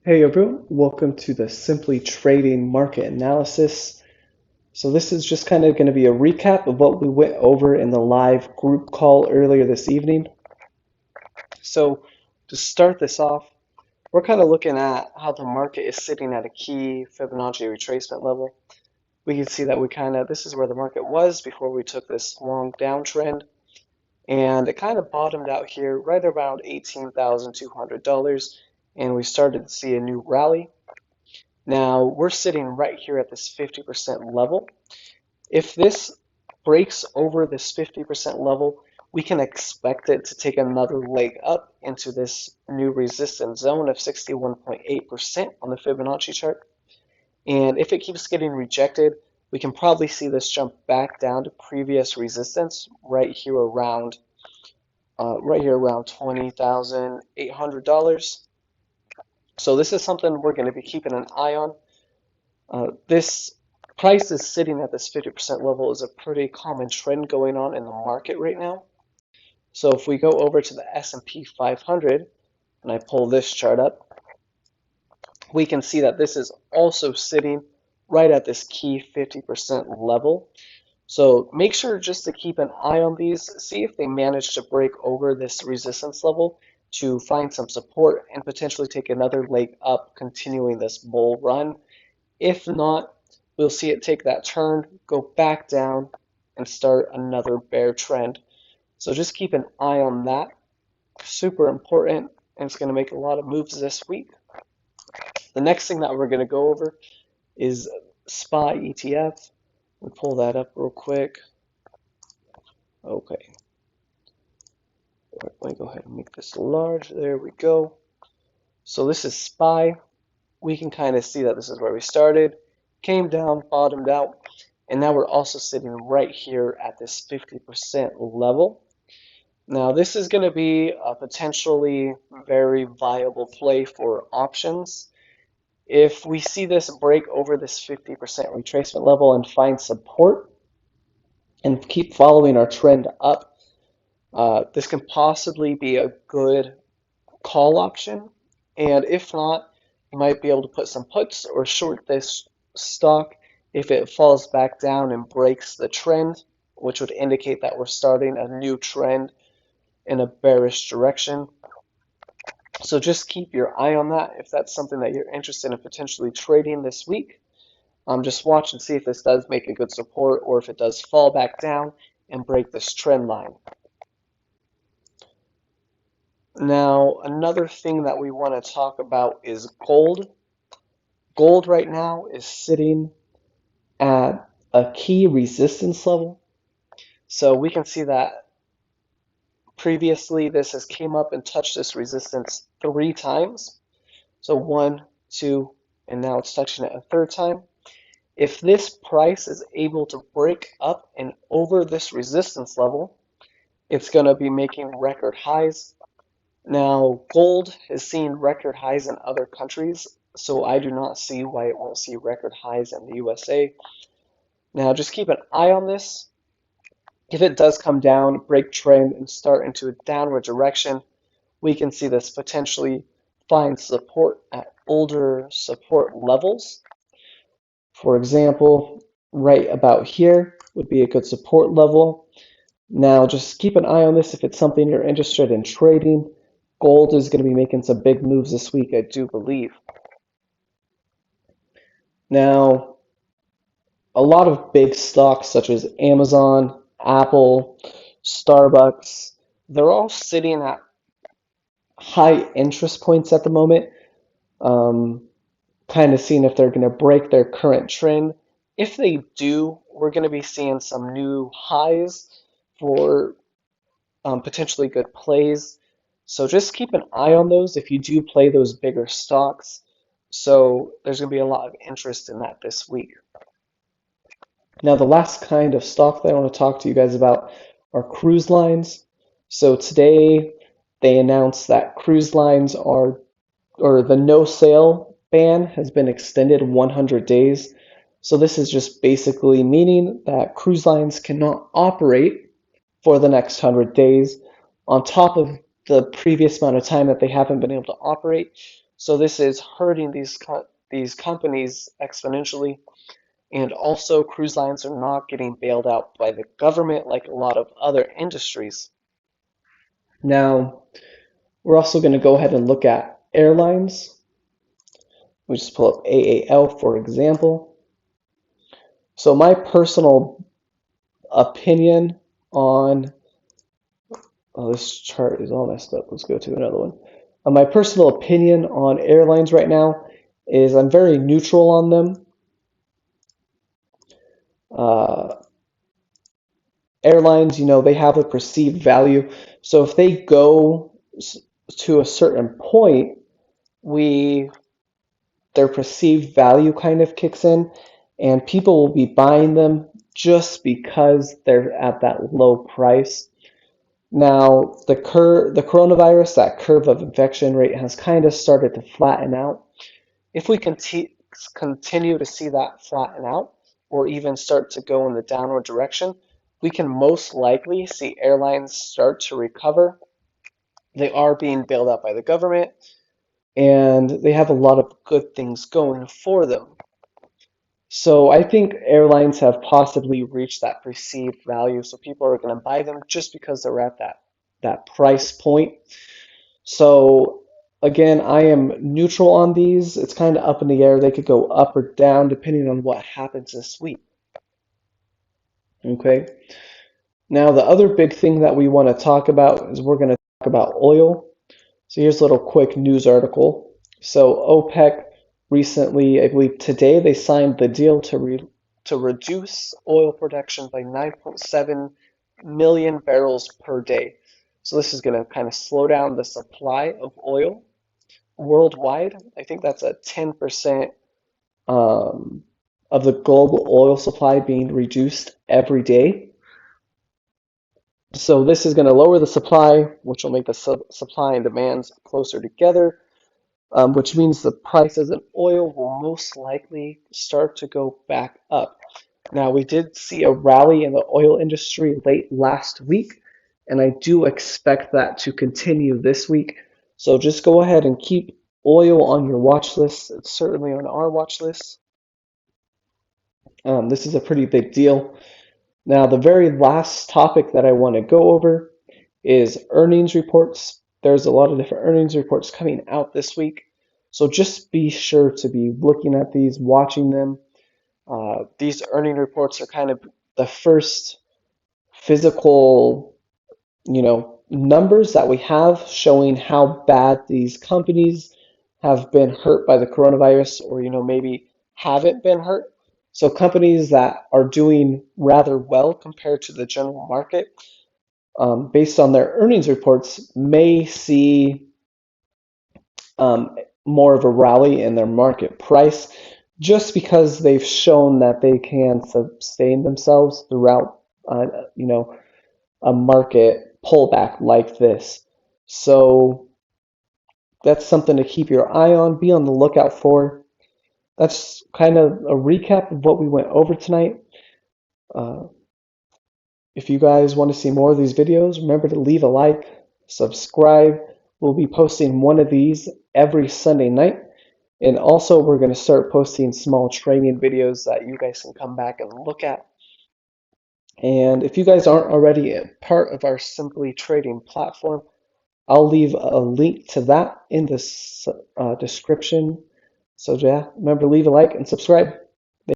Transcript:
Hey everyone, welcome to the Simply Trading Market Analysis. So this is just kind of going to be a recap of what we went over in the live group call earlier this evening. So to start this off, we're kind of looking at how the market is sitting at a key Fibonacci retracement level. We can see that this is where the market was before we took this long downtrend, and it kind of bottomed out here right around $18,200, and we started to see a new rally. Now we're sitting right here at this 50% level. If this breaks over this 50% level, we can expect it to take another leg up into this new resistance zone of 61.8% on the Fibonacci chart. And if it keeps getting rejected, we can probably see this jump back down to previous resistance right here around $20,800. So this is something we're going to be keeping an eye on. This price is sitting at this 50% level is a pretty common trend going on in the market right now. So if we go over to the S&P 500 and I pull this chart up, we can see that this is also sitting right at this key 50% level. So make sure just to keep an eye on these, see if they manage to break over this resistance level to find some support and potentially take another leg up, continuing this bull run. If not, we'll see it take that turn, go back down, and start another bear trend. So just keep an eye on that. Super important, and it's going to make a lot of moves this week. The next thing that we're going to go over is SPY ETF. We'll pull that up real quick. Okay. Let me go ahead and make this large. There we go. So this is SPY. We can kind of see that this is where we started, came down, bottomed out, and now we're also sitting right here at this 50% level. Now this is going to be a potentially very viable play for options. If we see this break over this 50% retracement level and find support and keep following our trend up, this can possibly be a good call option. And if not, you might be able to put some puts or short this stock if it falls back down and breaks the trend, which would indicate that we're starting a new trend in a bearish direction. So just keep your eye on that if that's something that you're interested in potentially trading this week. Just watch and see if this does make a good support or if it does fall back down and break this trend line. Now, another thing that we want to talk about is gold. Gold right now is sitting at a key resistance level. So we can see that previously this has came up and touched this resistance 3 times. So 1, 2, and now it's touching it a 3rd time. If this price is able to break up and over this resistance level, it's going to be making record highs. Now, gold has seen record highs in other countries, so I do not see why it won't see record highs in the USA. Now, just keep an eye on this. If it does come down, break trend, and start into a downward direction, we can see this potentially find support at older support levels. For example, right about here would be a good support level. Now, just keep an eye on this if it's something you're interested in trading. Gold is going to be making some big moves this week, I do believe. Now, a lot of big stocks such as Amazon, Apple, Starbucks, they're all sitting at high interest points at the moment, kind of seeing if they're going to break their current trend. If they do, we're going to be seeing some new highs for potentially good plays. So just keep an eye on those if you do play those bigger stocks. So there's going to be a lot of interest in that this week. Now, the last kind of stock that I want to talk to you guys about are cruise lines. So today they announced that cruise lines or the no sail ban has been extended 100 days. So this is just basically meaning that cruise lines cannot operate for the next 100 days on top of the previous amount of time that they haven't been able to operate. So this is hurting these companies exponentially. And also, cruise lines are not getting bailed out by the government like a lot of other industries. Now, we're also going to go ahead and look at airlines. We just pull up AAL, for example. So my personal opinion on, oh, this chart is all messed up. Let's go to another one. My personal opinion on airlines right now is I'm very neutral on them. Uh, Airlines, they have a perceived value. So if they go to a certain point, we their perceived value kind of kicks in, and people will be buying them just because they're at that low price. Now, the coronavirus, that curve of infection rate has kind of started to flatten out. If we continue to see that flatten out, or even start to go in the downward direction, we can most likely see airlines start to recover. They are being bailed out by the government, and they have a lot of good things going for them. So I think airlines have possibly reached that perceived value, so people are going to buy them just because they're at that price point. So again, I am neutral on these. It's kind of up in the air. They could go up or down depending on what happens this week. Okay. Now, the other big thing that we want to talk about is we're going to talk about oil. So here's a little quick news article. So OPEC recently, I believe today, they signed the deal to reduce oil production by 9.7 million barrels per day. So this is going to kind of slow down the supply of oil worldwide. I think that's a 10% of the global oil supply being reduced every day. So this is going to lower the supply, which will make the supply and demands closer together, which means the prices of oil will most likely start to go back up. Now, we did see a rally in the oil industry late last week, and I do expect that to continue this week. So just go ahead and keep oil on your watch list. It's certainly on our watch list. This is a pretty big deal. Now, the very last topic that I want to go over is earnings reports. There's a lot of different earnings reports coming out this week. So just be sure to be looking at these, watching them. These earning reports are kind of the first physical, numbers that we have showing how bad these companies have been hurt by the coronavirus, or, maybe haven't been hurt. So companies that are doing rather well compared to the general market, based on their earnings reports, may see more of a rally in their market price just because they've shown that they can sustain themselves throughout, a market pullback like this. So that's something to keep your eye on, be on the lookout for. That's kind of a recap of what we went over tonight. If you guys want to see more of these videos, remember to leave a like, subscribe. We'll be posting one of these every Sunday night. And also, we're going to start posting small training videos that you guys can come back and look at. And if you guys aren't already a part of our Simply Trading platform, I'll leave a link to that in the description. So yeah, remember, leave a like and subscribe.